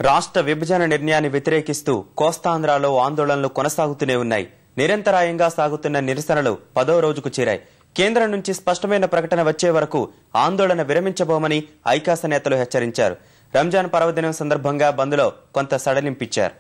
రాష్ట్ర విభజన నిర్ణయాన్ని వ్యతిరేకిస్తూ కోస్తాంధ్రలో ఆందోళనలు కొనసాగుతూనే ఉన్నాయి. నిరంతరాయంగా సాగుతున్న నిరసనలు 10వ రోజుకు చేరాయి. కేంద్రం నుంచి స్పష్టమైన ప్రకటన వచ్చే వరకు ఆందోళన విరమించబోమని ఐకాస నేతలు హెచ్చరించారు. రంజాన్ పర్వదినం సందర్భంగా బంద్లో కొంత సడలింపిచ్చారు.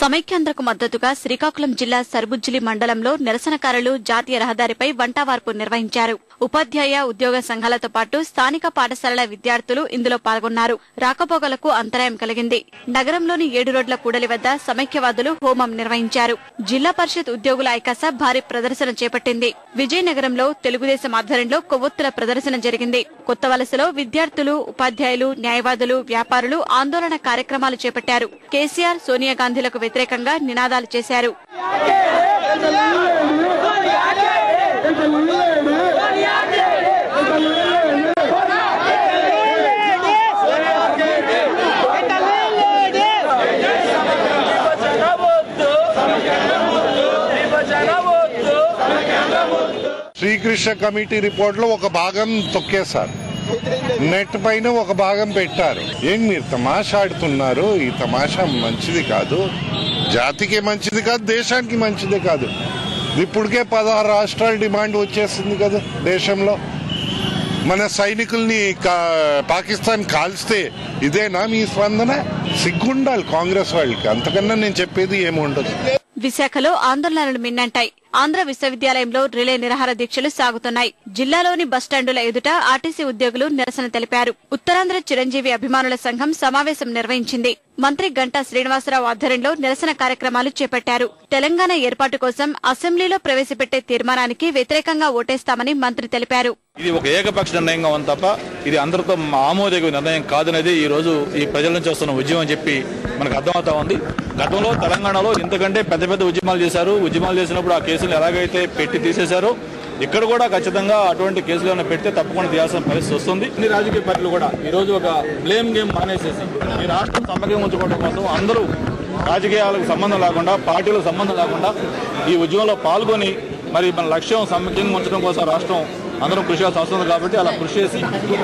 సమైక్యాంధ్రకు మద్దతుగా శ్రీకాకుళం జిల్లా సర్బుజ్జిలి మండలంలో నిరసనకారులు జాతీయ రహదారిపై వంటవార్పు నిర్వహించారు. ఉపాధ్యాయ ఉద్యోగ సంఘాలతో పాటు స్థానిక పాఠశాలల విద్యార్థులు ఇందులో పాల్గొన్నారు. రాకపోకలకు అంతరాయం కలిగింది. నగరంలోని 7 రోడ్ల కూడలి వద్ద సమైక్యవాదులు హోమం నిర్వహించారు. జిల్లా పరిషత్ ఉద్యోగుల ఐకాస భారీ ప్రదర్శన చేపట్టింది. విజయనగరంలో తెలుగుదేశం ఆధ్వర్యంలో కొవ్వొత్తుల ప్రదర్శన జరిగింది. కొత్త వలసలో విద్యార్థులు, ఉపాధ్యాయులు, న్యాయవాదులు, వ్యాపారులు ఆందోళన కార్యక్రమాలు చేపట్టారు. కేసీఆర్, సోనియా గాంధీలకు వ్యతిరేకంగా నినాదాలు చేశారు. శ్రీకృష్ణ కమిటీ రిపోర్ట్ లో ఒక భాగం తొక్కేశారు. నెట్ పైన ఒక భాగం పెట్టారు. ఏం మీరు తమాషా ఆడుతున్నారు? ఈ తమాషా మంచిది కాదు, జాతికి మంచిది కాదు, దేశానికి మంచిది కాదు. ఇప్పటికే 16 రాష్ట్రాల డిమాండ్ వచ్చేసింది కదా దేశంలో. మన సైనికుల్ని పాకిస్తాన్ కాల్స్తే ఇదేనా మీ స్పందన? సిగ్గుండాలి కాంగ్రెస్ వాళ్ళకి. అంతకన్నా నేను చెప్పేది ఏముండదు. విశాఖలో ఆందోళనలు మిన్నంటాయి. ఆంధ్ర విశ్వవిద్యాలయంలో రిలే నిరాహార దీక్షలు సాగుతున్నాయి. జిల్లాలోని బస్టాండుల ఎదుట ఆర్టీసీ ఉద్యోగులు నిరసన తెలిపారు. ఉత్తరాంధ్ర చిరంజీవి అభిమానుల సంఘం సమావేశం నిర్వహించింది. మంత్రి గంటా శ్రీనివాసరావు ఆధ్వర్యంలో నిరసన కార్యక్రమాలు చేపట్టారు. తెలంగాణ ఏర్పాటు కోసం అసెంబ్లీలో ప్రవేశపెట్టే తీర్మానానికి వ్యతిరేకంగా ఓటేస్తామని మంత్రి తెలిపారు. ఇది ఒక ఏకపక్ష నిర్ణయంగా ఉంది తప్ప ఇది అందరితో ఆమోదయోగ్య నిర్ణయం కాదనేది ఈ రోజు ఈ ప్రజల నుంచి వస్తున్న ఉద్యమం అని చెప్పి మనకు అర్థమవుతా ఉంది. గతంలో తెలంగాణలో ఇంతకంటే పెద్ద పెద్ద ఉద్యమాలు చేశారు. ఉద్యమాలు చేసినప్పుడు ఆ కేసులు ఎలాగైతే పెట్టి తీసేశారో ఇక్కడ కూడా ఖచ్చితంగా అటువంటి కేసులు పెడితే తప్పకుండా తీయాల్సిన పరిస్థితి వస్తుంది. అన్ని రాజకీయ పార్టీలు కూడా ఈ రోజు ఒక బ్లేమ్ గేమ్ మానేసేసి ఈ రాష్ట్రం సమగ్రంగా ఉంచుకోవడం కోసం అందరూ రాజకీయాలకు సంబంధం లేకుండా, పార్టీలకు సంబంధం లేకుండా ఈ ఉద్యమంలో పాల్గొని మరి మన లక్ష్యం సమగ్రంగా ఉంచడం కోసం రాష్ట్రం అందరం కృషి చేయాల్సిన అవసరం ఉంది. కాబట్టి అలా కృషి చేసి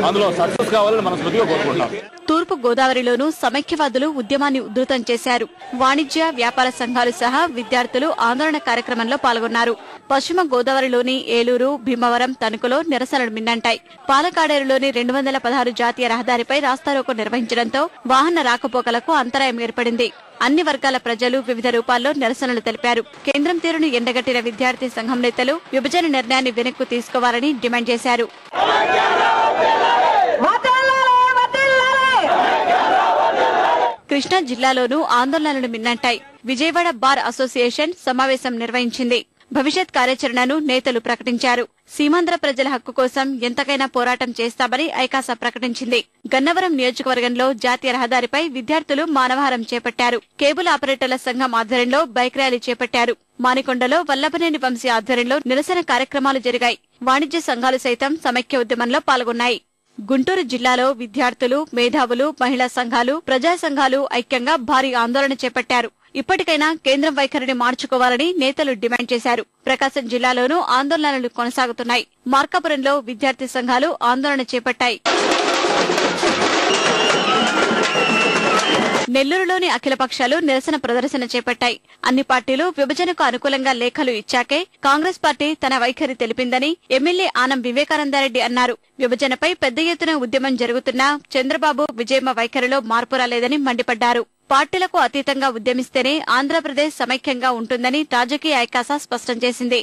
అందులో సక్సెస్ కావాలని మనస్ఫూర్తిగా కోరుకుంటున్నాం. తూర్పు గోదావరిలోనూ సమైక్యవాదులు ఉద్యమాన్ని ఉధృతం చేశారు. వాణిజ్య, వ్యాపార సంఘాలు సహా విద్యార్థులు ఆందోళన కార్యక్రమంలో పాల్గొన్నారు. పశ్చిమ గోదావరిలోని ఏలూరు, భీమవరం, తణుకులో నిరసనలు మిన్నంటాయి. పాలకాడేరులోని 216 జాతీయ రహదారిపై రాస్తారోకో నిర్వహించడంతో వాహన రాకపోకలకు అంతరాయం ఏర్పడింది. అన్ని వర్గాల ప్రజలు వివిధ రూపాల్లో నిరసనలు తెలిపారు. కేంద్రం తీరును ఎండగట్టిన విద్యార్థి సంఘం నేతలు విభజన నిర్ణయాన్ని వెనక్కు తీసుకోవాలని డిమాండ్ చేశారు. కృష్ణా జిల్లాలోనూ ఆందోళనలు మిన్నంటాయి. విజయవాడ బార్ అసోసియేషన్ సమావేశం నిర్వహించింది. భవిష్యత్ కార్యాచరణను నేతలు ప్రకటించారు. సీమాంధ్ర ప్రజల హక్కు కోసం ఎంతకైనా పోరాటం చేస్తామని ఐకాస ప్రకటించింది. గన్నవరం నియోజకవర్గంలో జాతీయ రహదారిపై విద్యార్థులు మానవహారం చేపట్టారు. కేబుల్ ఆపరేటర్ల సంఘం ఆధ్వర్యంలో బైక్ ర్యాలీ చేపట్టారు. మానికొండలో వల్లభనేని వంశీ ఆధ్వర్యంలో నిరసన కార్యక్రమాలు జరిగాయి. వాణిజ్య సంఘాలు సైతం సమైక్య ఉద్యమంలో పాల్గొన్నాయి. గుంటూరు జిల్లాలో విద్యార్థులు, మేధావులు, మహిళా సంఘాలు, ప్రజా సంఘాలు ఐక్యంగా భారీ ఆందోళన చేపట్టారు. ఇప్పటికైనా కేంద్రం వైఖరిని మార్చుకోవాలని నేతలు డిమాండ్ చేశారు. ప్రకాశం జిల్లాలోనూ ఆందోళనలు కొనసాగుతున్నాయి. మార్కాపురంలో విద్యార్థి సంఘాలు ఆందోళన చేపట్టాయి. నెల్లూరులోని అఖిలపక్షాలు నిరసన ప్రదర్శన చేపట్టాయి. అన్ని పార్టీలు విభజనకు అనుకూలంగా లేఖలు ఇచ్చాకే కాంగ్రెస్ పార్టీ తన వైఖరి తెలిపిందని ఎమ్మెల్యే ఆనం వివేకానందరెడ్డి అన్నారు. విభజనపై పెద్ద ఎత్తున ఉద్యమం జరుగుతున్నా చంద్రబాబు, విజయమ్మ వైఖరిలో మార్పు రాలేదని మండిపడ్డారు. పార్టీలకు అతీతంగా ఉద్యమిస్తేనే ఆంధ్రప్రదేశ్ సమైక్యంగా ఉంటుందని రాజకీయ ఐకాస స్పష్టం చేసింది.